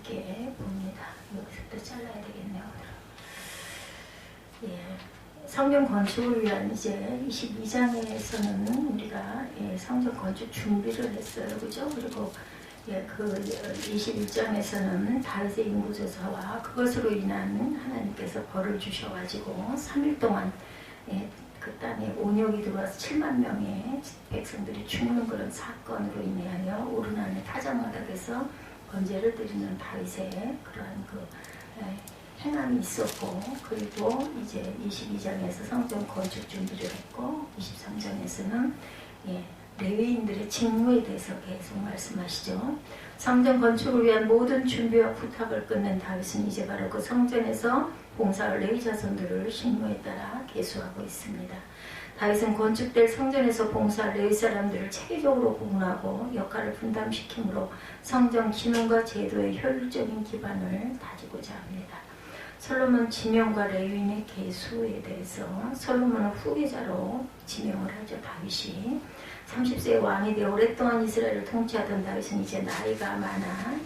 있게 봅니다. 여기서부터 잘라야 되겠네요. 예, 성전 건축을 위한 이제 22장에서는 우리가 성전 건축 준비를 했어요. 그죠? 그리고 그 21장에서는 다윗의 인구조사와 그것으로 인한 하나님께서 벌을 주셔가지고 3일 동안 그 땅에 온역이 들어와서 7만 명의 백성들이 죽는 그런 사건으로 인하여 오르나는 타작마당에서 번제를 드리는 다윗의 그러한 그 행함이 있었고, 그리고 이제 22장에서 성전 건축 준비를 했고 23장에서는 레위인들의 직무에 대해서 계속 말씀하시죠. 성전 건축을 위한 모든 준비와 부탁을 끝낸 다윗은 이제 바로 그 성전에서 봉사할 레위 자손들을 직무에 따라 계수하고 있습니다. 다윗은 건축될 성전에서 봉사할 레위 사람들을 체계적으로 구분하고 역할을 분담시키므로 성전 기능과 제도의 효율적인 기반을 다지고자 합니다. 솔로몬 지명과 레위인의 계수에 대해서 솔로몬은 후계자로 지명을 하죠. 다윗이 30세의 왕이 되어 오랫동안 이스라엘을 통치하던 다윗은 이제 나이가 많아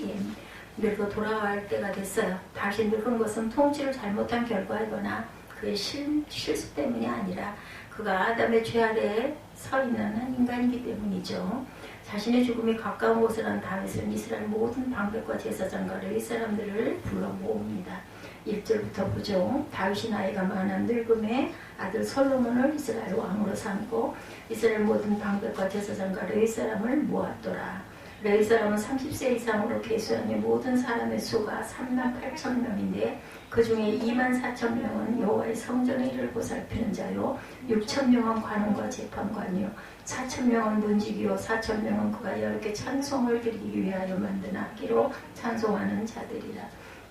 늙어 돌아갈 때가 됐어요. 다시 늙은 것은 통치를 잘못한 결과이거나 그의 실수 때문이 아니라 그가 아담의 죄 아래에 서 있는 한 인간이기 때문이죠. 자신의 죽음이 가까운 곳을 한 다윗은 이스라엘 모든 방백과 제사장과 레위 사람들을 불러 모읍니다. 1절부터 보죠. 다윗이 나이가 많아 늙음에 아들 솔로몬을 이스라엘 왕으로 삼고 이스라엘 모든 방백과 제사장과 레위 사람을 모았더라. 레위 사람은 30세 이상으로 계수하니 모든 사람의 수가 3만 8천 명인데 그 중에 2만 4천 명은 여호와의 성전의 일을 보살피는 자요 6천 명은 관원과 재판관이요 4천 명은 문지기요 4천 명은 그가 여호와께 찬송을 드리기 위하여 만든 악기로 찬송하는 자들이라.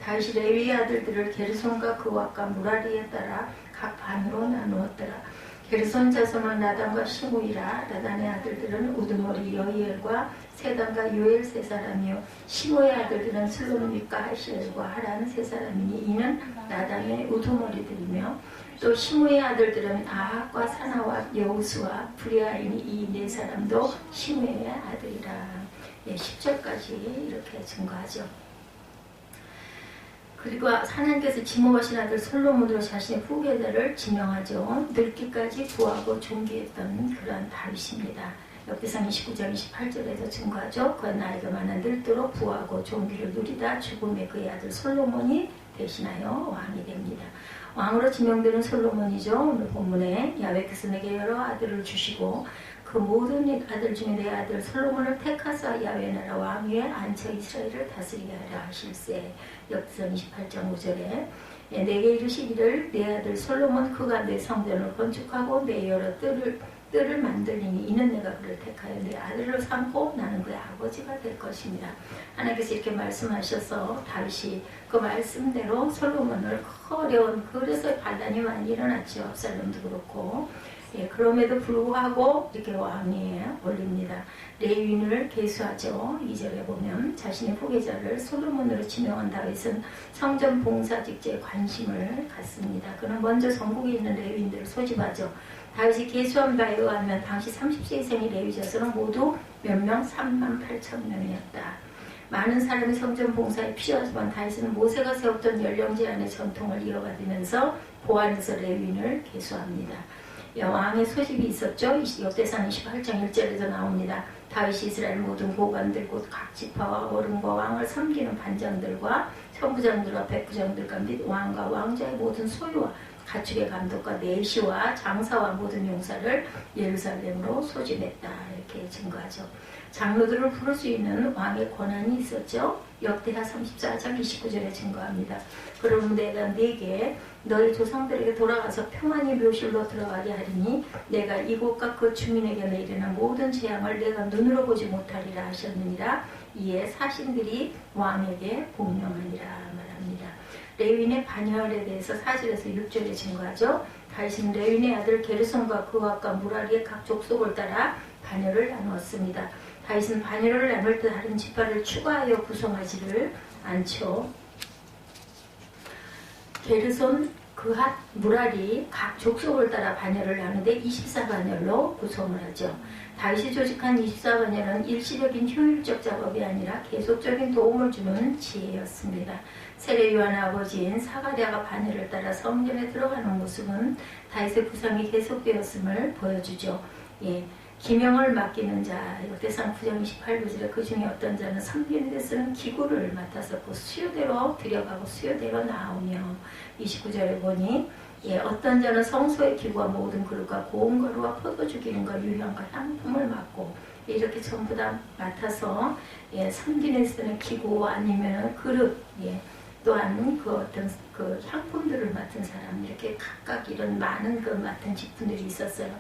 다윗이 레위의 아들들을 게르손과 그 왁과 무라리에 따라 각 반으로 나누었더라. 게르손 자손은 나단과 시므이라. 나단의 아들들은 우드머리 여이엘과 세단과 요엘 세 사람이요 시므의 아들들은 슬로미과 하시엘과 하란 세 사람이니 이는 나단의 우드머리들이며 또 시므의 아들들은 아합과 사나와 여우스와 브리아이니 이 네 사람도 시므의 아들이라. 10절까지 이렇게 증거하죠. 그리고 하나님께서 지목하신 아들 솔로몬으로 자신의 후계자를 지명하죠. 늙기까지 부하고 존귀했던 그러한 다윗입니다. 역대상 29장 28절에서 증거하죠. 그가 나이가 많아 늙도록 부하고 존귀를 누리다 죽음에 그의 아들 솔로몬이 대신하여 왕이 됩니다. 왕으로 지명되는 솔로몬이죠. 오늘 본문에 야훼께서 내게 여러 아들을 주시고 그 모든 아들 중에 내 아들 솔로몬을 택하사 야훼 나라 왕 위에 앉혀 이스라엘을 다스리게 하려 하실세. 역대상 28장 5절에 내게 이르시기를 내 아들 솔로몬 그가 내 성전을 건축하고 내 여러 뜰을 만들리니 이는 내가 그를 택하여 내 아들을 삼고 나는 그의 아버지가 될 것입니다. 하나님께서 이렇게 말씀하셔서 다윗이 그 말씀대로 솔로몬을 어려운 그래서 반란이 많이 일어났죠. 압살롬도 그렇고 그럼에도 불구하고 이렇게 왕위에 올립니다. 레위인을 계수하죠. 2절에 보면 자신의 후계자를 솔로몬으로 지명한 다윗은 성전 봉사 직제에 관심을 갖습니다. 그는 먼저 전국에 있는 레위인들을 소집하죠. 다윗이 계수한 바에 의하면 당시 30세 이상의 레위 자손은 모두 몇 명? 3만 8천 명이었다. 많은 사람이 성전 봉사에 필요하지만 다윗은 모세가 세웠던 연령 제한의 전통을 이어받으면서 보안해서 레위인을 계수합니다. 왕의 소집이 있었죠. 역대상 28장 1절에서 나옵니다. 다윗이 이스라엘 모든 고관들 곧 각 지파와 어른과 왕을 섬기는 반장들과 천부장들과 백부장들과 및 왕과 왕자의 모든 소유와 가축의 감독과 내시와 장사와 모든 용사를 예루살렘으로 소집했다. 이렇게 증거하죠. 장로들을 부를 수 있는 왕의 권한이 있었죠. 역대하 34장 29절에 증거합니다. 그러면 내가 네게 너희 조상들에게 돌아가서 평안히 묘실로 들어가게 하리니 내가 이곳과 그 주민에게 내리는 모든 재앙을 내가 눈으로 보지 못하리라 하셨느니라. 이에 사신들이 왕에게 복명하니라 말합니다. 레위인의 반열에 대해서 4절에서 6절에 증거하죠. 다윗은 레위인의 아들 게르손과 그 왁과 무라리의 각 족속을 따라 반열을 나누었습니다. 다윗은 반열을 나눌 때 다른 지파를 추가하여 구성하지를 않죠. 게르손 그핫 무랄이 각 족속을 따라 반열을 하는데 24반열로 구성을 하죠. 다윗이 조직한 24반열은 일시적인 효율적 작업이 아니라 계속적인 도움을 주는 지혜였습니다. 세례 요한 아버지인 사가랴가 반열을 따라 성전에 들어가는 모습은 다윗의 구상이 계속되었음을 보여주죠. 예. 기명을 맡기는 자, 역대상 9장 28절에 그 중에 어떤 자는 섬기는 데 쓰는 기구를 맡았었고 수요대로 들여가고 수요대로 나오며 29절에 보니 어떤 자는 성소의 기구와 모든 그릇과 고운 가루와 포도주 기름과 유향과 향품을 맡고 이렇게 전부 다 맡아서 섬기는 데 쓰는 기구 아니면 그릇 또한 그 어떤 그 향품들을 맡은 사람 이렇게 각각 이런 많은 그 맡은 직분들이 있었어요.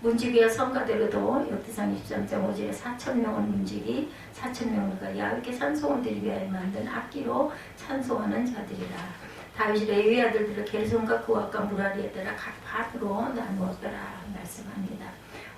문지기와 성가대로도 역대상 23.5절에 4,000명을 문지기 4,000명을 야훼께 찬송을 드리기 위하여 만든 악기로 찬송하는 자들이라. 다윗이 레위 아들들을 게르손과 그앗과 무라리에 따라 각 반으로 나누었더라 말씀합니다.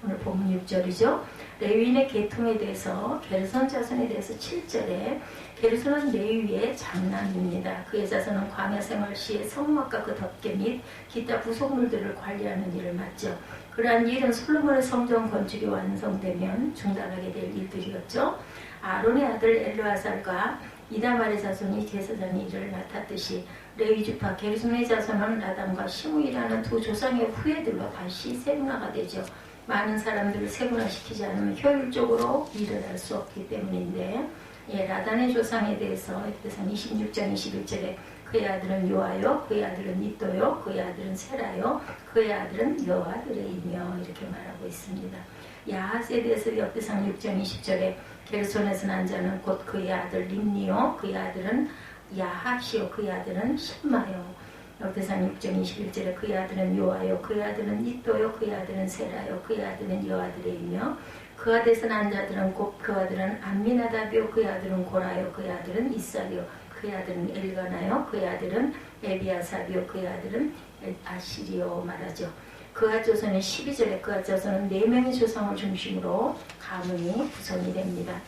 오늘 본문 6절이죠. 레위인의 계통에 대해서 게르손 자손에 대해서 7절에 게르손은 레위의 장남입니다. 그의 자손은 광야 생활 시에 성막과 그 덮개 및 기타 부속물들을 관리하는 일을 맡죠. 그러한 일은 솔로몬의 성전 건축이 완성되면 중단하게 될 일들이었죠. 아론의 아들 엘르아살과 이다말의 자손이 제사장의 일을 맡았듯이 레위지파 게르손의 자손은 라담과 시므이라는 두 조상의 후예들로 다시 세분화가 되죠. 많은 사람들을 세분화시키지 않으면 효율적으로 일을 할 수 없기 때문인데 라단의 조상에 대해서 역대상 26장 21절에 그의 아들은 요아요, 그의 아들은 이또요, 그의 아들은 세라요, 그의 아들은 여아들이며 이렇게 말하고 있습니다. 야핫에 대해서 역대상 6장 20절에 게르손에서 난 자는 곧 그의 아들 림니요, 그의 아들은 야핫이요, 그의 아들은 심마요. 역대상 6장 21절에 그의 아들은 요아요, 그의 아들은 이또요, 그의 아들은 세라요, 그의 아들은 여아들이며 그 아들에서 난 자들은 곧 그 아들은 암미나답이요, 그의 아들은 고라요, 그의 아들은 이삭이요, 그의 아들은 엘가나요, 그의 아들은 에비아삽이요, 그의 아들은 아시리요 말하죠. 그앗 조선의 12절에 그앗 조선은 4명의 조상을 중심으로 가문이 구성이 됩니다.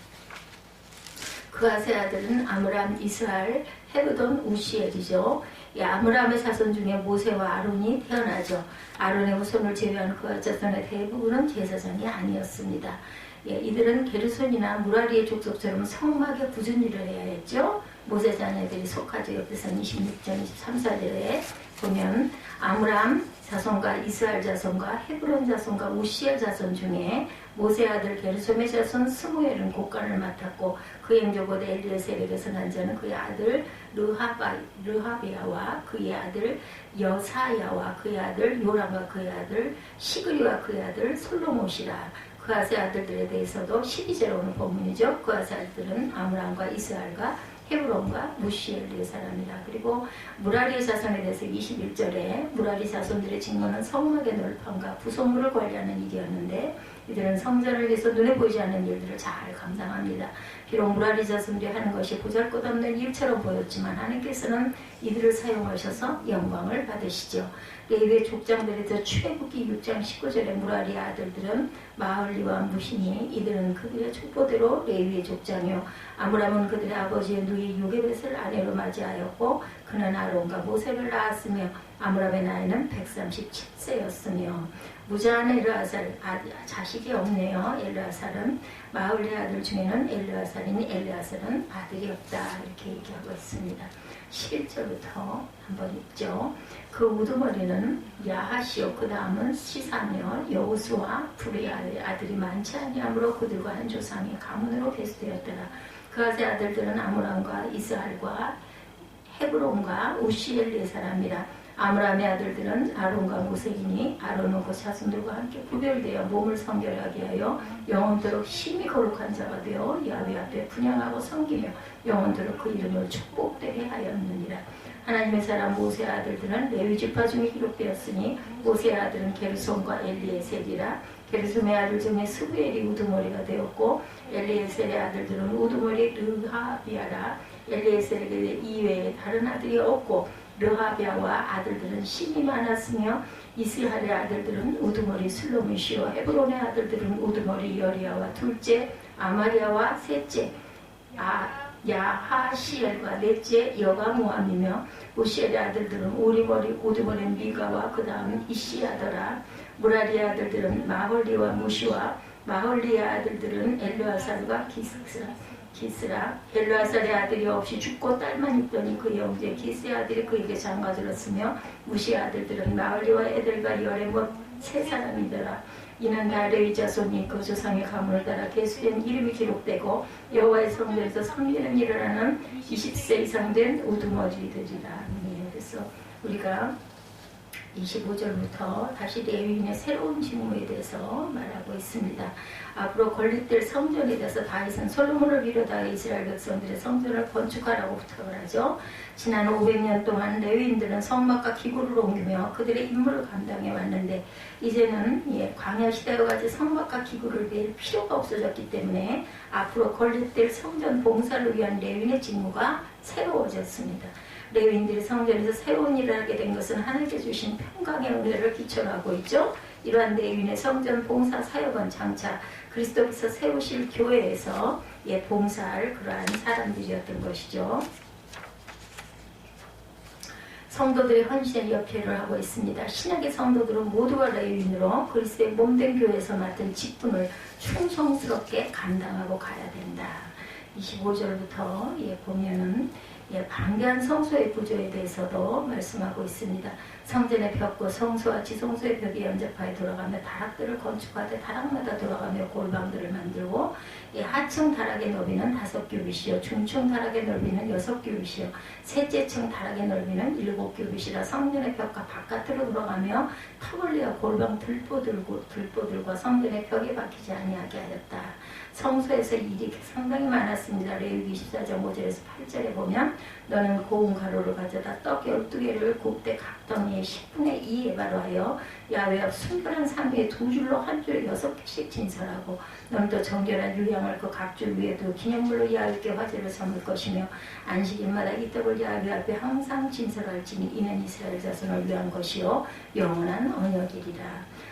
그앗의 아들은 아므람, 이스할, 헤브돈, 우시엘이죠. 아므람의 자손 중에 모세와 아론이 태어나죠. 아론의 후손을 제외한 그앗 자손의 대부분은 제사장이 아니었습니다. 이들은 게르손이나 무라리의 족속처럼 성막에 굳은 일을 해야 했죠. 모세 자녀들이 속하죠. 역대상 26장 23절에 보면 아므람 자손과 이스할 자손과 헤브론 자손과 우시엘 자손 중에 모세 아들 게르솜의 자손 스무엘은 곡간을 맡았고 그 행조곧 엘리에셀에게서 난 자는 그의 아들 르하비야와 그의 아들 여사야와 그의 아들 요람과 그의 아들 시그리와 그의 아들 솔로못이라. 그앗의 아들들에 대해서도 12절에 오는 본문이죠. 그앗의 아들들은 아므람과 이스할과 헤브론과 무시엘리의 사람이라. 그리고 무라리의 자손에 대해서 21절에 무라리 자손들의 직무는 성막의 널판과 부속물을 관리하는 일이었는데 이들은 성전을 위해서 눈에 보이지 않는 일들을 잘 감당합니다. 비록 무라리 자손들이 하는 것이 보잘것없는 일처럼 보였지만 하나님께서는 이들을 사용하셔서 영광을 받으시죠. 레위의 족장들에서 출애굽기 6장 19절에 무라리 아들들은 마흘리와 무시니 이들은 그들의 족보대로 레위의 족장이요 아므람은 그들의 아버지의 누이 요게벳을 아내로 맞이하였고 그는 아론과 모세를 낳았으며 아므람의 나이는 137세였으며 무자한 엘르아살 자식이 없네요. 엘르아살은 마흘리 아들 중에는 엘르아살이니 엘르아살은 아들이 없다 이렇게 얘기하고 있습니다. 11절부터 한번 읽죠. 그 우두머리는 야하시오 그 다음은 시사며 여우수와 브리아의 아들이 많지 아니하므로 그들과 한 조상이 가문으로 계수되었더라. 그앗의 아들들은 아므람과 이스할과 헤브론과 우시엘리의 사람이라. 아므람의 아들들은 아론과 모세이니 아론은 그 자손들과 함께 구별되어 몸을 성결하게 하여 영원토록 심히 거룩한 자가 되어 야훼 앞에 분향하고 섬기며 영원토록 그 이름을 축복되게 하였느니라. 하나님의 사람 모세의 아들들은 레위 지파 중에 기록되었으니 모세의 아들은 게르손과 엘리에셀이라. 게르솜의 아들 중에 스부엘이 우두머리가 되었고 엘리에셀의 아들들은 우두머리 르하비아라. 엘리에셀에게 이외에 다른 아들이 없고 르하비아와 아들들은 심이 많았으며 이스할의 아들들은 우두머리 슬로미시오 헤브론의 아들들은 우두머리 여리야와 둘째 아마리아와 셋째 야하시엘과 넷째 여가모함이며 우시엘의 아들들은 우두머리 미가와 그 다음 이시아더라. 무라리의 아들들은 마홀리와 무시와 마홀리의 아들들은 엘르아살과 기스라. 엘르아살의 아들이 없이 죽고 딸만 있더니 그의 형제 기스의 아들이 그에게 장가들었으며 무시의 아들들은 마홀리와 에델과 열에못 세 사람이더라. 이는 다 레위 자손이 그 조상의 가문을 따라 계수된 이름이 기록되고 여호와의 성전에서 섬기는 일을 하는 20세 이상 된 우두머리들이라. 그래서 우리가 25절부터 다시 레위인의 새로운 직무에 대해서 말하고 있습니다. 앞으로 건립될 성전에 대해서 다윗은 솔로몬을 비롯하여 이스라엘 백성들의 성전을 건축하라고 부탁을 하죠. 지난 500년 동안 레위인들은 성막과 기구를 옮기며 그들의 임무를 감당해 왔는데 이제는 광야 시대와 같이 성막과 기구를 낼 필요가 없어졌기 때문에 앞으로 건립될 성전 봉사를 위한 레위인의 직무가 새로워졌습니다. 레위인들이 성전에서 새로운 일을 하게 된 것은 하나님께 주신 평강의 은혜를 기초로 하고 있죠. 이러한 레위인의 성전 봉사 사역은 장차 그리스도께서 세우실 교회에서 봉사할 그러한 사람들이었던 것이죠. 성도들의 헌신에 역할을 하고 있습니다. 신약의 성도들은 모두가 레위인으로 그리스도의 몸된 교회에서 맡은 직분을 충성스럽게 감당하고 가야 된다. 25절부터 보면은 방대한 성소의 구조에 대해서도 말씀하고 있습니다. 성전의 벽과 성소와 지성소의 벽이 연접하여 돌아가며 다락들을 건축하되 다락마다 돌아가며 골방들을 만들고 하층 다락의 너비는 5규빗이요 중층 다락의 넓이는 6규빗이요 셋째 층 다락의 넓이는 7규빗이라 성전의 벽과 바깥으로 돌아가며 턱을리어 골방 들보들과 성전의 벽에 박히지 아니하게 하였다. 성소에서 일이 상당히 많았습니다. 레위기 24장 5절에서 8절에 보면 너는 고운 가루를 가져다 떡 12개를 곱되 각 덩이에 10분의 2 에바로 하여 야외 앞 순결한 상 위에 2줄로 한 줄에 6개씩 진설하고 너는 또 정결한 유향을 그 각 줄 위에도 기념물로 야외께 화제를 삼을 것이며 안식일마다 이 떡을 야외 앞에 항상 진설할지니 이는 이스라엘 자손을 위한 것이요 영원한 언약이리라.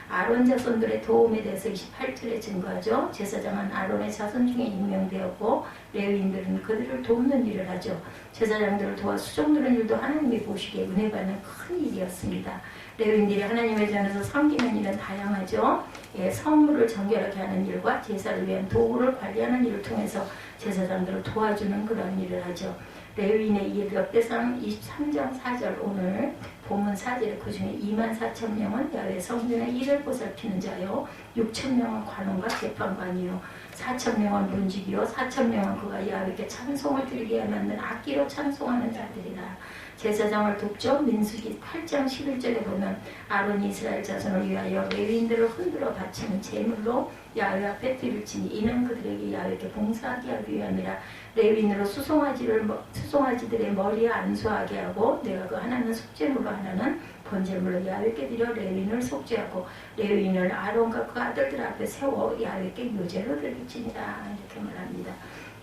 아론 자손들의 도움에 대해서 28절에 증거하죠. 제사장은 아론의 자손 중에 임명되었고 레위인들은 그들을 돕는 일을 하죠. 제사장들을 도와 수종드는 일도 하나님이 보시기에 은혜받는 큰 일이었습니다. 레위인들이 하나님의 전에서 섬기는 일은 다양하죠. 성물을 정결하게 하는 일과 제사를 위한 도구를 관리하는 일을 통해서 제사장들을 도와주는 그런 일을 하죠. 레위인의 일 역대상 23장 4절 오늘 본문 4절에 그 중에 24,000명은 야외 성전의 일을 보살피는 자요 6,000명은 관원과 재판관이요 4,000명은 문지기요 4,000명은 그가 야외께 찬송을 드리게 만든 악기로 찬송하는 자들이라. 제사장을 돕죠. 민수기 8장 11절에 보면 아론이 이스라엘 자손을 위하여 레위인들을 흔들어 바치는 제물로 야외 앞에 드릴지니 이는 그들에게 야외께 봉사하게 하기 위함이라. 레위인으로 수송아지들의 머리에 안수하게 하고 내가 그 하나는 속죄물로 하나는 번제물로 야외께 드려 레위인을 속죄하고 레위인을 아론과 그 아들들 앞에 세워 야외께 묘제로 드릴지니라. 이렇게 말합니다.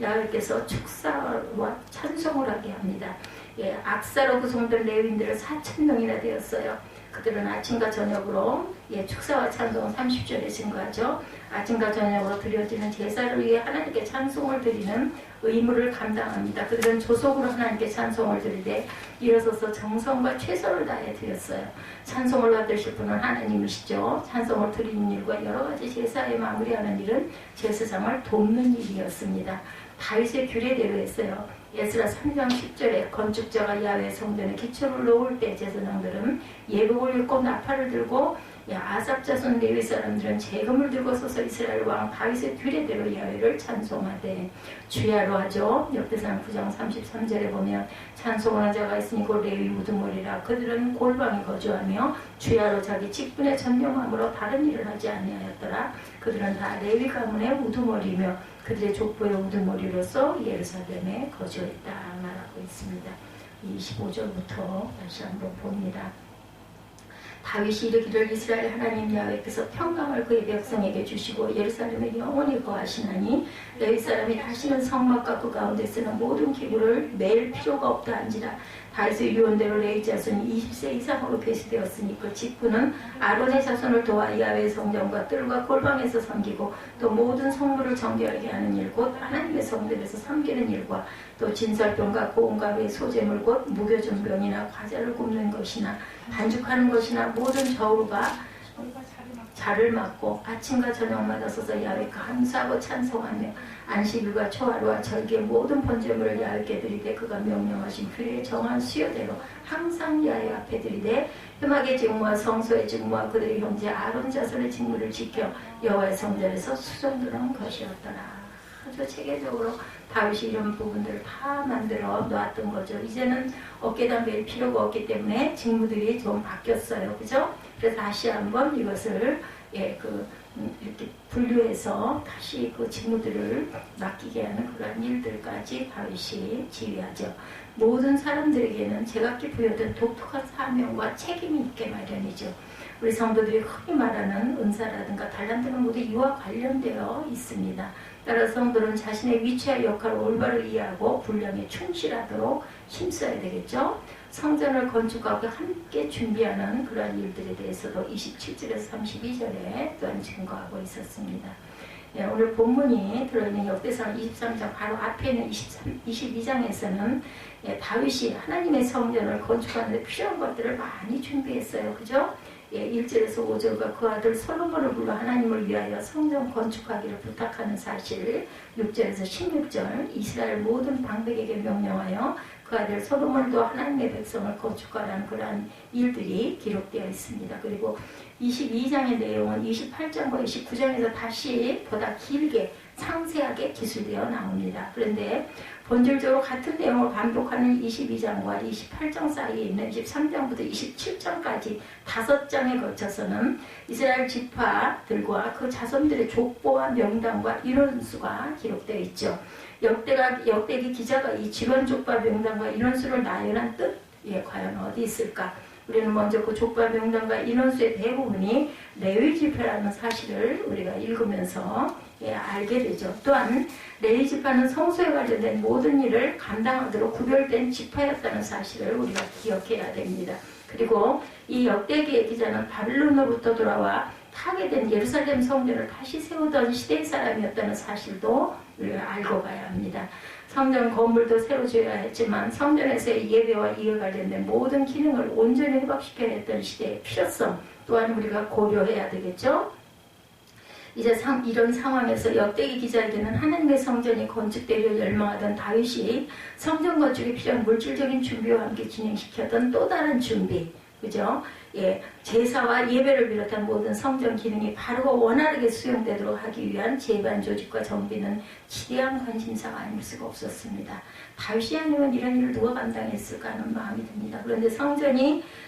야외께서 축사와 찬송을 하게 합니다. 악사로 구성된 레위인들은 4,000명이나 되었어요. 그들은 아침과 저녁으로 축사와 찬송은 30절에 증거하죠. 아침과 저녁으로 드려지는 제사를 위해 하나님께 찬송을 드리는 의무를 감당합니다. 그들은 조속으로 하나님께 찬송을 드리되 일어서서 정성과 최선을 다해 드렸어요. 찬송을 받으실 분은 하나님이시죠. 찬송을 드리는 일과 여러 가지 제사에 마무리하는 일은 제사장을 돕는 일이었습니다. 다윗의 규례대로 했어요. 에스라 3장 10절에 건축자가 야외 성전에 기초를 놓을 때 제사장들은 예복을 입고 나팔을 들고 아삽 자손 레위 사람들은 재금을 들고 서서 이스라엘 왕 다윗의 규례대로 야외를 찬송하되 주야로 하죠. 역대상 9장 33절에 보면 찬송하는 자가 있으니 곧 레위 우두머리라. 그들은 골방에 거주하며 주야로 자기 직분에 전념함으로 다른 일을 하지 아니하였더라. 그들은 다 레위 가문의 우두머리며 그들의 족보의 우두머리로서 예루살렘에 거주했다 말하고 있습니다. 25절부터 다시 한번 봅니다. 다윗이 이르기를 이스라엘 하나님 야훼께서 평강을 그의 백성에게 주시고 예루살렘에 영원히 거하시나니 레위 사람이 다시는 성막과 그 가운데 쓰는 모든 기구를 맬 필요가 없다 한지라. 다윗의 유언대로 레위 자손이 20세 이상으로 배수되었으니 그 직분은 아론의 자손을 도와 야훼의 성전과 뜰과 골방에서 섬기고 또 모든 성물을 정결하게 하는 일 곧 하나님의 성전에서 섬기는 일과 또 진설병과 고운가루의 소재물 곧 무교준 병이나 과자를 굽는 것이나 반죽하는 것이나 모든 저울과 자를 맡고 아침과 저녁마다 서서 야훼 감사하고 찬송하며 안식일과 초하루와 절기의 모든 번제물을 야훼께 드리되 그가 명령하신 규례에 정한 수요대로 항상 야훼 앞에 드리되 흠악의 직무와 성소의 직무와 그들의 형제 아론 자손의 직무를 지켜 여호와의 성전에서 수종드는 것이었더라. 아주 체계적으로 다윗이 이런 부분들을 다 만들어 놓았던 거죠. 이제는 어깨다 맬 필요가 없기 때문에 직무들이 좀 바뀌었어요. 그죠? 그래서 다시 한번 이것을 이렇게 분류해서 다시 그 직무들을 맡기게 하는 그런 일들까지 다윗이 지휘하죠. 모든 사람들에게는 제각기 부여된 독특한 사명과 책임이 있게 마련이죠. 우리 성도들이 흔히 말하는 은사라든가 달란트는 모두 이와 관련되어 있습니다. 따라서 성도는 자신의 위치와 역할을 올바로 이해하고 분량에 충실하도록 힘써야 되겠죠. 성전을 건축하고 함께 준비하는 그러한 일들에 대해서도 27절에서 32절에 또한 증거하고 있었습니다. 예, 오늘 본문이 들어있는 역대상 23장 바로 앞에 있는 22장에서는 예, 다윗이 하나님의 성전을 건축하는 데 필요한 것들을 많이 준비했어요. 그죠? 예, 1절에서 5절과 그 아들 솔로몬을 불러 하나님을 위하여 성전 건축하기를 부탁하는 사실, 6절에서 16절 이스라엘 모든 방백에게 명령하여 그 아들 솔로몬도 하나님의 백성을 건축하라는 그러한 일들이 기록되어 있습니다. 그리고 22장의 내용은 28장과 29장에서 다시 보다 길게 상세하게 기술되어 나옵니다. 그런데 본질적으로 같은 내용을 반복하는 22장과 28장 사이에 있는 23장부터 27장까지 5장에 거쳐서는 이스라엘 지파들과 그 자손들의 족보와 명단과 인원수가 기록되어 있죠. 역대기 기자가 이 집안 족보 명단과 인원수를 나열한 뜻이 과연 어디 있을까? 우리는 먼저 그 족보 명단과 인원수의 대부분이 레위 지파라는 사실을 우리가 읽으면서 알게 되죠. 또한 레위 지파는 성소에 관련된 모든 일을 감당하도록 구별된 지파였다는 사실을 우리가 기억해야 됩니다. 그리고 이 역대기의 기자는 바빌론으로부터 돌아와 파괴된 예루살렘 성전을 다시 세우던 시대의 사람이었다는 사실도 우리가 알고 가야 합니다. 성전 건물도 새로 지어야 했지만 성전에서의 예배와 이에 관련된 모든 기능을 온전히 회복시켜야 했던 시대의 필요성 또한 우리가 고려해야 되겠죠. 이제 이런 상황에서 역대기 기자에게는 하나님의 성전이 건축되려 열망하던 다윗이 성전 건축에 필요한 물질적인 준비와 함께 진행시켰던 또 다른 준비, 그죠? 예, 제사와 예배를 비롯한 모든 성전 기능이 바르고 원활하게 수용되도록 하기 위한 제반 조직과 정비는 지대한 관심사가 아닐 수가 없었습니다. 다윗이 아니면 이런 일을 누가 감당했을까 하는 마음이 듭니다. 그런데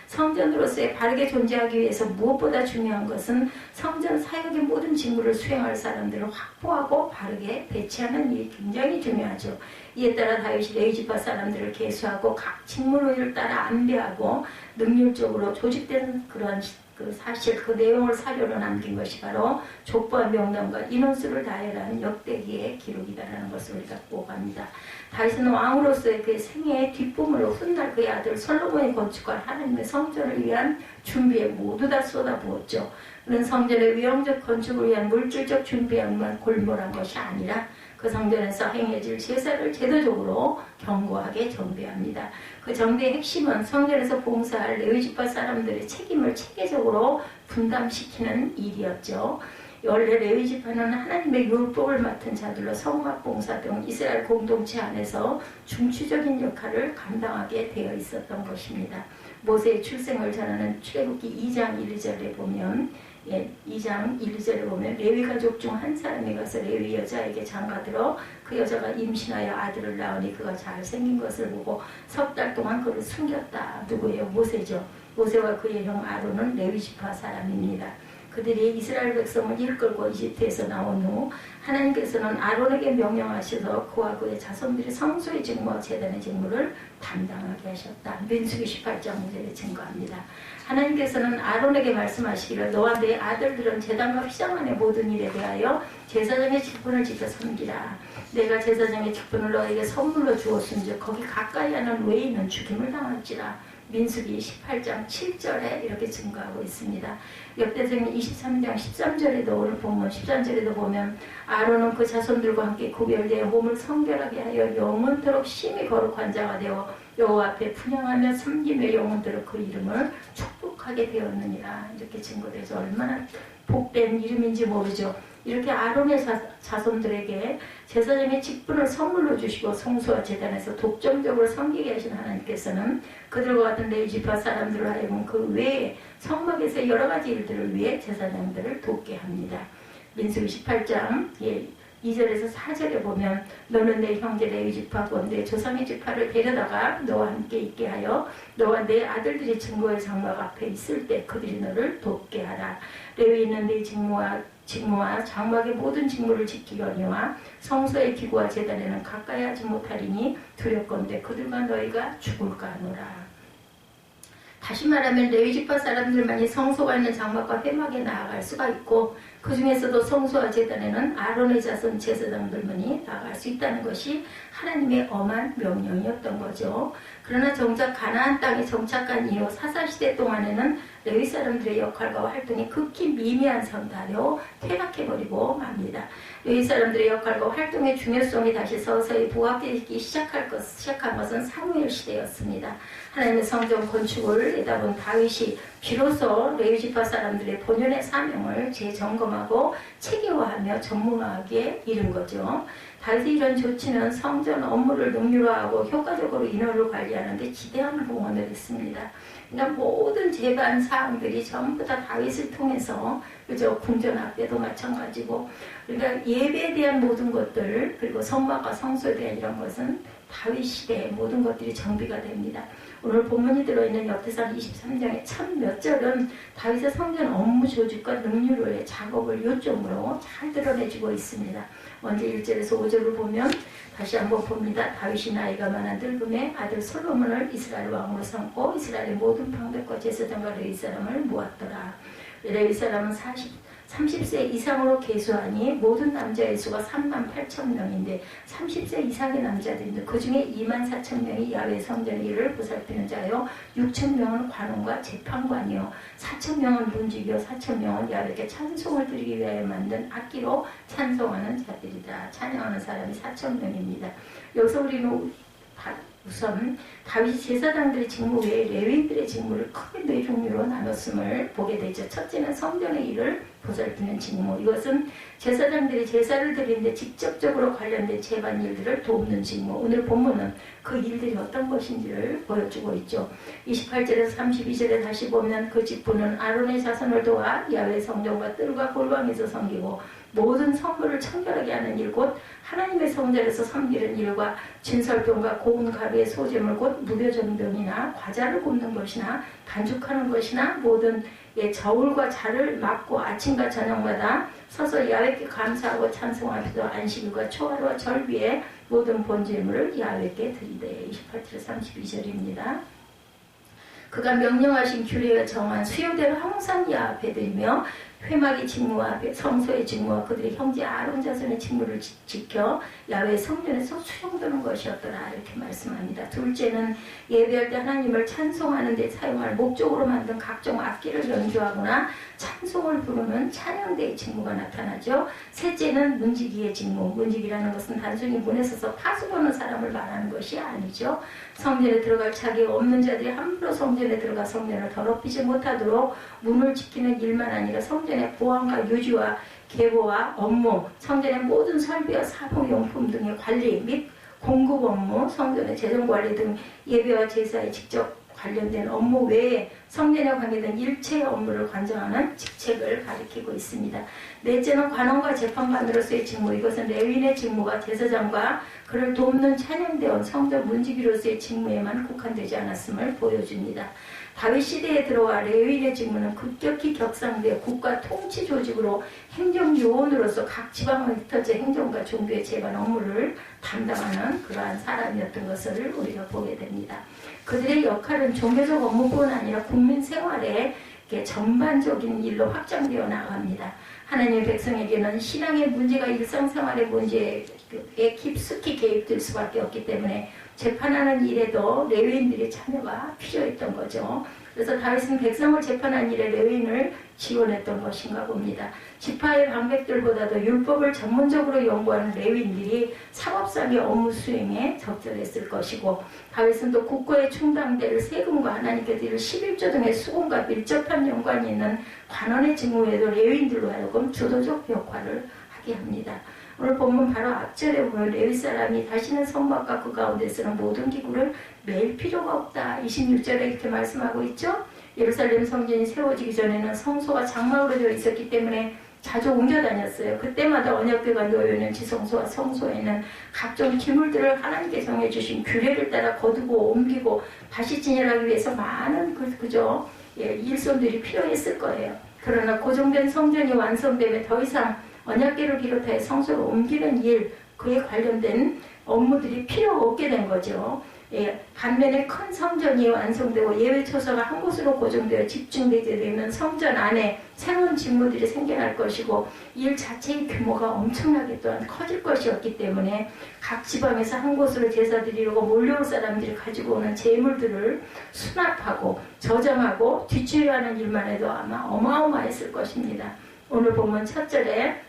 성전으로서의 바르게 존재하기 위해서 무엇보다 중요한 것은 성전 사역의 모든 직무를 수행할 사람들을 확보하고 바르게 배치하는 일이 굉장히 중요하죠. 이에 따라 다윗이 레위 지파 사람들을 계수하고 각 직무를 따라 안배하고 능률적으로 조직된 그런 그 사실, 그 내용을 사료로 남긴 것이 바로 족보와 명단과 인원수를 나열하는 역대기의 기록이다라는 것을 우리가 보고합니다. 다윗은 왕으로서의 그의 생애의 뒷부분으로 훗날 그의 아들 솔로몬이 건축할 하나님의 성전을 위한 준비에 모두 다 쏟아부었죠. 그는 성전의 위형적 건축을 위한 물질적 준비에만 골몰한 것이 아니라 그 성전에서 행해질 제사를 제도적으로 견고하게 정비합니다. 그 정비의 핵심은 성전에서 봉사할 레위 지파 사람들의 책임을 체계적으로 분담시키는 일이었죠. 원래 레위 지파는 하나님의 율법을 맡은 자들로 성막 봉사 등 이스라엘 공동체 안에서 중추적인 역할을 감당하게 되어 있었던 것입니다. 모세의 출생을 전하는 출애굽기 2장 1절에 보면 2장 1절에 보면 레위 가족 중 한 사람이 가서 레위 여자에게 장가들어 그 여자가 임신하여 아들을 낳으니 그가 잘생긴 것을 보고 석 달 동안 그를 숨겼다. 누구예요? 모세죠. 모세와 그의 형 아론은 레위 지파 사람입니다. 그들이 이스라엘 백성을 이끌고 이집트에서 나온 후 하나님께서는 아론에게 명령하셔서 그와 그의 자손들이 성소의 직무와 제단의 직무를 담당하게 하셨다. 민수기 18장 5절에 증거합니다. 하나님께서는 아론에게 말씀하시기를 너와 네 아들들은 제단과 휘장 안의 모든 일에 대하여 제사장의 직분을 지켜 섬기라. 내가 제사장의 직분을 너에게 선물로 주었은즉 거기 가까이 하는 외인은 죽임을 당할지라. 민수기 18장 7절에 이렇게 증거하고 있습니다. 역대상 23장 13절에도 오늘 보면 13절에도 보면 아론은 그 자손들과 함께 구별되어 몸을 성결하게 하여 영원토록 심히 거룩한 자가 되어 여호와 앞에 분향하며 섬기며 영원토록 그 이름을 축복하게 되었느니라. 이렇게 증거돼서 얼마나 복된 이름인지 모르죠. 이렇게 아론의 자손들에게 제사장의 직분을 선물로 주시고 성소와 제단에서 독점적으로 섬기게 하신 하나님께서는 그들과 같은 레위지파 사람들을 하여금 그 외에 성막에서 여러 가지 일들을 위해 제사장들을 돕게 합니다. 민수기 18장 2절에서 4절에 보면 너는 내 형제 레위지파고 내 조상의 지파를 데려다가 너와 함께 있게 하여 너와 내 아들들이 증거의 장막 앞에 있을 때 그들이 너를 돕게 하라. 레위인은 내 직무와 장막의 모든 직무를 지키거니와 성소의 기구와 제단에는 가까이 하지 못하리니 두렵건대 그들과 너희가 죽을까 하노라. 다시 말하면 레위지파 사람들만이 성소가 있는 장막과 회막에 나아갈 수가 있고 그 중에서도 성소와 제단에는 아론의 자손 제사장들만이 나아갈 수 있다는 것이 하나님의 엄한 명령이었던 거죠. 그러나 정작 가나안 땅에 정착한 이후 사사시대 동안에는 레위 사람들의 역할과 활동이 극히 미미한 상태로 퇴락해버리고 맙니다. 레위 사람들의 역할과 활동의 중요성이 다시 서서히 부각되기 시작한 것은 사무엘 시대였습니다. 하나님의 성전 건축을 내다본 다윗이 비로소 레위지파 사람들의 본연의 사명을 재점검하고 체계화하며 전문화하기에 이른 거죠. 다윗의 이런 조치는 성전 업무를 능률화하고 효과적으로 인원을 관리하는 데 지대한 공헌을 했습니다. 그러니까 모든 제반 사항들이 전부 다 다윗을 통해서 그죠? 궁전 앞에도 마찬가지고 그러니까 예배에 대한 모든 것들 그리고 성막과 성소에 대한 이런 것은 다윗 시대의 모든 것들이 정비가 됩니다. 오늘 본문이 들어있는 역대상 23장의 첫 몇 절은 다윗의 성전 업무 조직과 능률의 작업을 요점으로 잘 드러내주고 있습니다. 먼저 1절에서 5절을 보면 다시 한번 봅니다. 다윗이 나이가 많아 늙음에 아들 솔로몬을 이스라엘 왕으로 삼고 이스라엘의 모든 방백과 제사장과 레위 사람을 모았더라. 레위 사람은 30세 이상으로 계수하니 모든 남자의 수가 38,000명인데 30세 이상의 남자들인데 그 중에 24,000명이 야훼 성전의 일을 보살피는 자요 6,000명은 관원과 재판관이요 4,000명은 문지기요 4,000명은 야훼께 찬송을 드리기 위하여 만든 악기로 찬송하는 자들이다. 찬양하는 사람이 4,000명입니다. 여기서 우리는 우선 다윗이 제사장들의 직무 외에 레위인들의 직무를 크게 네 종류로 나눴음을 보게 되죠. 첫째는 성전의 일을 보살피는 직무. 이것은 제사장들이 제사를 드리는데 직접적으로 관련된 제반일들을 돕는 직무. 오늘 본문은 그 일들이 어떤 것인지를 보여주고 있죠. 28절에서 32절에 다시 보면 그 직분은 아론의 자손을 도와 야훼 성전과 뜰과 골방에서 섬기고 모든 성물을 청결하게 하는 일 곧 하나님의 성전에서 섬기는 일과 진설병과 고운 가루의 소재물 곧 무교전병이나 과자를 굽는 것이나 반죽하는 것이나 모든 저울과 자를 막고 아침과 저녁마다 서서 야훼께 감사하고 찬송하기도 안식일과 초하루와 절기에 모든 본제물을 야훼께 드리되 28절 32절입니다. 그가 명령하신 규례가 정한 수요대로 항상 야훼 앞에 드리며 회막의 직무와 성소의 직무와 그들의 형제 아론 자손의 직무를 지켜 야훼 성전에서 수용되는 것이었더라. 이렇게 말씀합니다. 둘째는 예배할 때 하나님을 찬송하는 데 사용할 목적으로 만든 각종 악기를 연주하거나 찬송을 부르는 찬양대의 직무가 나타나죠. 셋째는 문지기의 직무. 문지기라는 것은 단순히 문에 서서 파수보는 사람을 말하는 것이 아니죠. 성전에 들어갈 자격 없는 자들이 함부로 성전에 들어가 성전을 더럽히지 못하도록 문을 지키는 일만 아니라 성전의 보안과 유지와 계보와 업무, 성전의 모든 설비와 사무용품 등의 관리 및 공급 업무, 성전의 재정관리 등 예배와 제사에 직접 관련된 업무 외에 성전에 관계된 일체의 업무를 관장하는 직책을 가리키고 있습니다. 넷째는 관원과 재판관으로서의 직무. 이것은 레위인의 직무가 제사장과 그를 돕는 찬양대원, 성전 문지기로서의 직무에만 국한되지 않았음을 보여줍니다. 다윗 시대에 들어와 레위인의 직무는 급격히 격상되어 국가 통치 조직으로 행정요원으로서 각 지방을 흩어져 행정과 종교의 재반 업무를 담당하는 그러한 사람이었던 것을 우리가 보게 됩니다. 그들의 역할은 종교적 업무뿐 아니라 국민 생활에 전반적인 일로 확장되어 나갑니다. 하나님의 백성에게는 신앙의 문제가 일상생활의 문제에 깊숙이 개입될 수밖에 없기 때문에 재판하는 일에도 레위인들의 참여가 필요했던 거죠. 그래서 다윗은 백성을 재판한 일에 레위인을 지원했던 것인가 봅니다. 지파의 방백들보다도 율법을 전문적으로 연구하는 레위인들이 사법상의 업무 수행에 적절했을 것이고, 다윗은 또 국고에 충당될 세금과 하나님께 드릴 11조 등의 수금과 밀접한 연관이 있는 관원의 직무에도 레위인들로 하여금 주도적 역할을 하게 합니다. 오늘 본문 바로 앞절에 보면 레위 사람이 다시는 성막과 그 가운데 쓰는 모든 기구를 맬 필요가 없다. 26절에 이렇게 말씀하고 있죠. 예루살렘 성전이 세워지기 전에는 성소가 장막으로 되어 있었기 때문에 자주 옮겨 다녔어요. 그때마다 언약궤가 놓여있는 지성소와 성소에는 각종 기물들을 하나님께 정해주신 규례를 따라 거두고 옮기고 다시 진열하기 위해서 많은 일손들이 필요했을 거예요. 그러나 고정된 성전이 완성되면 더 이상 언약궤를 비롯해 성소를 옮기는 일, 그에 관련된 업무들이 필요 없게 된 거죠. 반면에 큰 성전이 완성되고 예외 처소가 한 곳으로 고정되어 집중되게 되면 성전 안에 새로운 직무들이 생겨날 것이고 일 자체의 규모가 엄청나게 또한 커질 것이었기 때문에 각 지방에서 한 곳으로 제사 드리려고 몰려올 사람들이 가지고 오는 재물들을 수납하고 저장하고 뒤처리하는 일만 해도 아마 어마어마했을 것입니다. 오늘 보면 첫 절에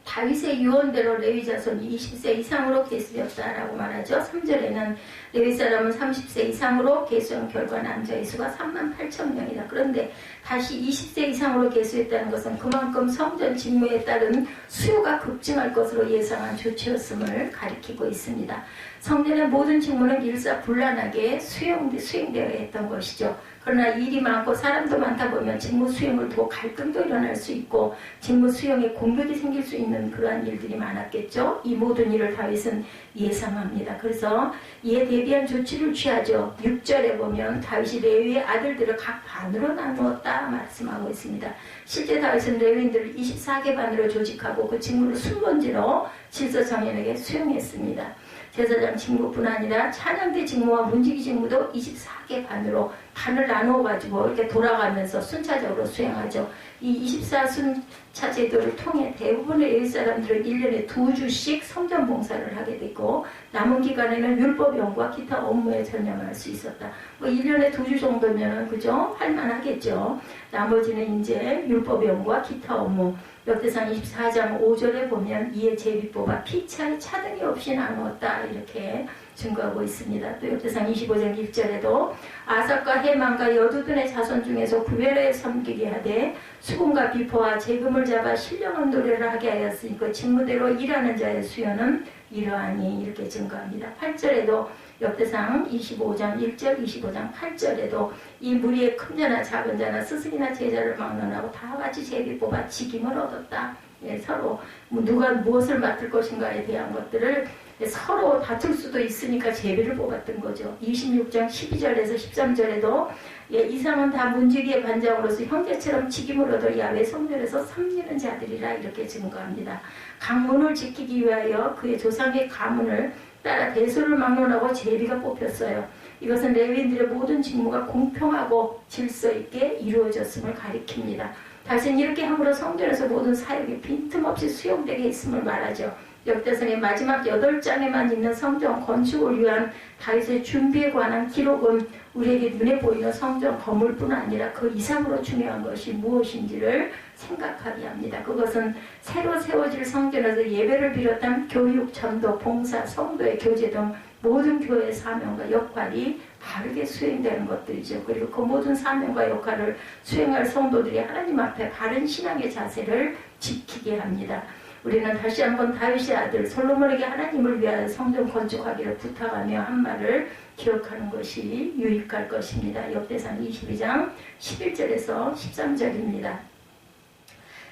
다윗의 유언대로 레위 자손이 20세 이상으로 계수되었다라고 말하죠. 3절에는 레위 사람은 30세 이상으로 계수한 결과 남자의 수가 38,000명이다. 그런데 다시 20세 이상으로 계수했다는 것은 그만큼 성전 직무에 따른 수요가 급증할 것으로 예상한 조치였음을 가리키고 있습니다. 성전의 모든 직무는 일사불란하게 수행되어야 했던 것이죠. 그러나 일이 많고 사람도 많다 보면 직무 수행을 두고 갈등도 일어날 수 있고 직무 수행에 공백이 생길 수 있는 그러한 일들이 많았겠죠. 이 모든 일을 다윗은 예상합니다. 그래서 이에 대비한 조치를 취하죠. 6절에 보면 다윗이 레위의 아들들을 각 반으로 나누었다 말씀하고 있습니다. 실제 다윗은 레위인들을 24개 반으로 조직하고 그 직무를 순번지로 질서정연에게 수용했습니다. 제사장 직무뿐 아니라 찬양대 직무와 문지기 직무도 24개 반을 나누어 가지고 이렇게 돌아가면서 순차적으로 수행하죠. 이 24순차 제도를 통해 대부분의 레위 사람들은 1년에 2주씩 성전 봉사를 하게 되고 남은 기간에는 율법 연구와 기타 업무에 전념할 수 있었다. 1년에 2주 정도면 그죠? 할만하겠죠. 나머지는 이제 율법 연구와 기타 업무. 역대상 24장 5절에 보면 이에 제비 뽑아 피차에 차등이 없이 나누었다 이렇게 증거하고 있습니다. 또 역대상 25장 1절에도 아삭과 해만과 여두둔의 자손 중에서 구별해 섬기게 하되 수금과 비포와 재금을 잡아 신령한 노래를 하게 하였으니 그 직무대로 일하는 자의 수요는 이러하니 이렇게 증거합니다. 8절에도 역대상 25장 1절 25장 8절에도 이 무리의 큰 자나 작은 자나 스승이나 제자를 막론하고 다 같이 제비 뽑아 직임을 얻었다. 서로 누가 무엇을 맡을 것인가에 대한 것들을 서로 다툴 수도 있으니까 제비를 뽑았던 거죠. 26장 12절에서 13절에도 이상은 다 문지기의 반장으로서 형제처럼 직임을 얻어 야훼 성전에서 섬기는 자들이라 이렇게 증거합니다. 강문을 지키기 위하여 그의 조상의 가문을 따라 대소를 막론하고 제비가 뽑혔어요. 이것은 레위인들의 모든 직무가 공평하고 질서 있게 이루어졌음을 가리킵니다. 다시는 이렇게 함으로 성전에서 모든 사역이 빈틈없이 수용되게 했음을 말하죠. 역대상의 마지막 8장에만 있는 성전 건축을 위한 다윗의 준비에 관한 기록은 우리에게 눈에 보이는 성전 건물뿐 아니라 그 이상으로 중요한 것이 무엇인지를 생각하게 합니다. 그것은 새로 세워질 성전에서 예배를 비롯한 교육, 전도, 봉사, 성도의 교제 등 모든 교회의 사명과 역할이 바르게 수행되는 것들이죠. 그리고 그 모든 사명과 역할을 수행할 성도들이 하나님 앞에 바른 신앙의 자세를 지키게 합니다. 우리는 다시 한번 다윗의 아들 솔로몬에게 하나님을 위하여 성전 건축하기를 부탁하며 한 말을 기억하는 것이 유익할 것입니다. 역대상 22장 11절에서 13절입니다.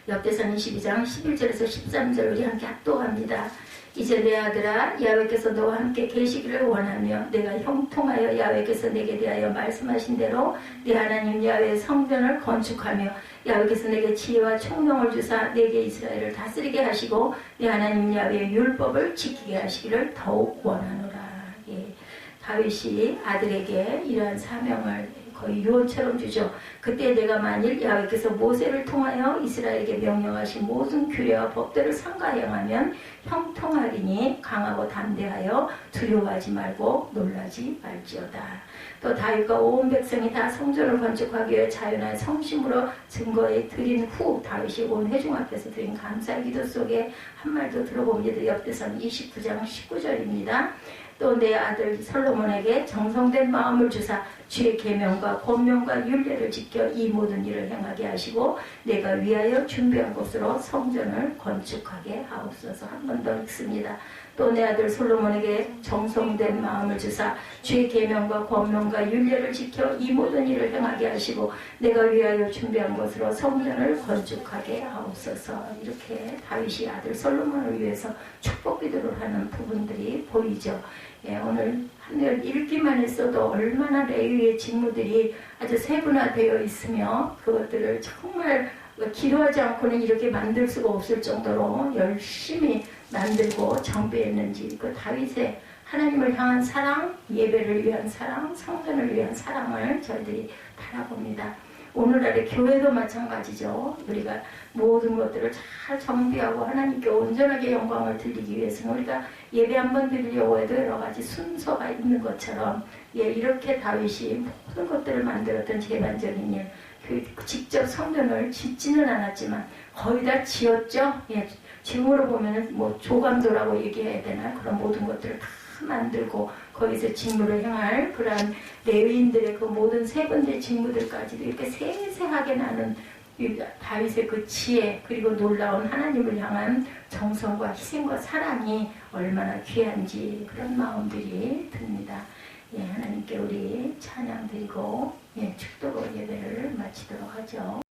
역대상 22장 11절에서 13절 우리 함께 합독합니다. 이제 내 아들아, 야훼께서 너와 함께 계시기를 원하며 내가 형통하여 야훼께서 내게 대하여 말씀하신 대로 네 하나님 야훼의 성전을 건축하며 야훼께서 내게 지혜와 총명을 주사 내게 이스라엘을 다스리게 하시고 네 하나님 야훼의 율법을 지키게 하시기를 더욱 원하노라. 예. 다윗이 아들에게 이러한 사명을 거의 유언처럼 주죠. 그때 내가 만일 야훼께서 모세를 통하여 이스라엘에게 명령하신 모든 규례와 법들을 삼가 행하면 형통하리니 강하고 담대하여 두려워하지 말고 놀라지 말지어다. 또 다윗과 온 백성이 다 성전을 건축하기 위해 자연한 성심으로 증거에 드린 후 다윗이 온 회중 앞에서 드린 감사의 기도 속에 한 말도 들어봅니다. 역대상 29장 19절입니다. 또 내 아들 솔로몬에게 정성된 마음을 주사 주의 계명과 권명과 율례를 지켜 이 모든 일을 행하게 하시고 내가 위하여 준비한 곳으로 성전을 건축하게 하옵소서. 한 번 더 읽습니다. 또 내 아들 솔로몬에게 정성된 마음을 주사 주의 계명과 권명과 율례를 지켜 이 모든 일을 행하게 하시고 내가 위하여 준비한 곳으로 성전을 건축하게 하옵소서. 이렇게 다윗이 아들 솔로몬을 위해서 축복 기도를 하는 부분들이 보이죠. 예, 오늘 한절 읽기만 했어도 얼마나 레위의 직무들이 아주 세분화되어 있으며 그것들을 정말 기도하지 않고는 이렇게 만들 수가 없을 정도로 열심히 만들고 정비했는지 그 다윗의 하나님을 향한 사랑, 예배를 위한 사랑, 성전을 위한 사랑을 저희들이 바라봅니다. 오늘날의 교회도 마찬가지죠. 우리가 모든 것들을 잘 정비하고 하나님께 온전하게 영광을 드리기 위해서는 우리가 예배 한번 드리려고 해도 여러 가지 순서가 있는 것처럼 예, 이렇게 다윗이 모든 것들을 만들었던 제반적인 일, 직접 성전을 짓지는 않았지만 거의 다 지었죠. 예, 지금으로 보면은 뭐 조감도라고 얘기해야 되나 그런 모든 것들을 다 만들고 거기서 직무를 행할 그러한 레위인들의 그 모든 세 번째 직무들까지도 이렇게 세세하게 나눈 다윗의 그 지혜 그리고 놀라운 하나님을 향한 정성과 희생과 사랑이 얼마나 귀한지 그런 마음들이 듭니다. 예, 하나님께 우리 찬양 드리고 예, 축도로 예배를 마치도록 하죠.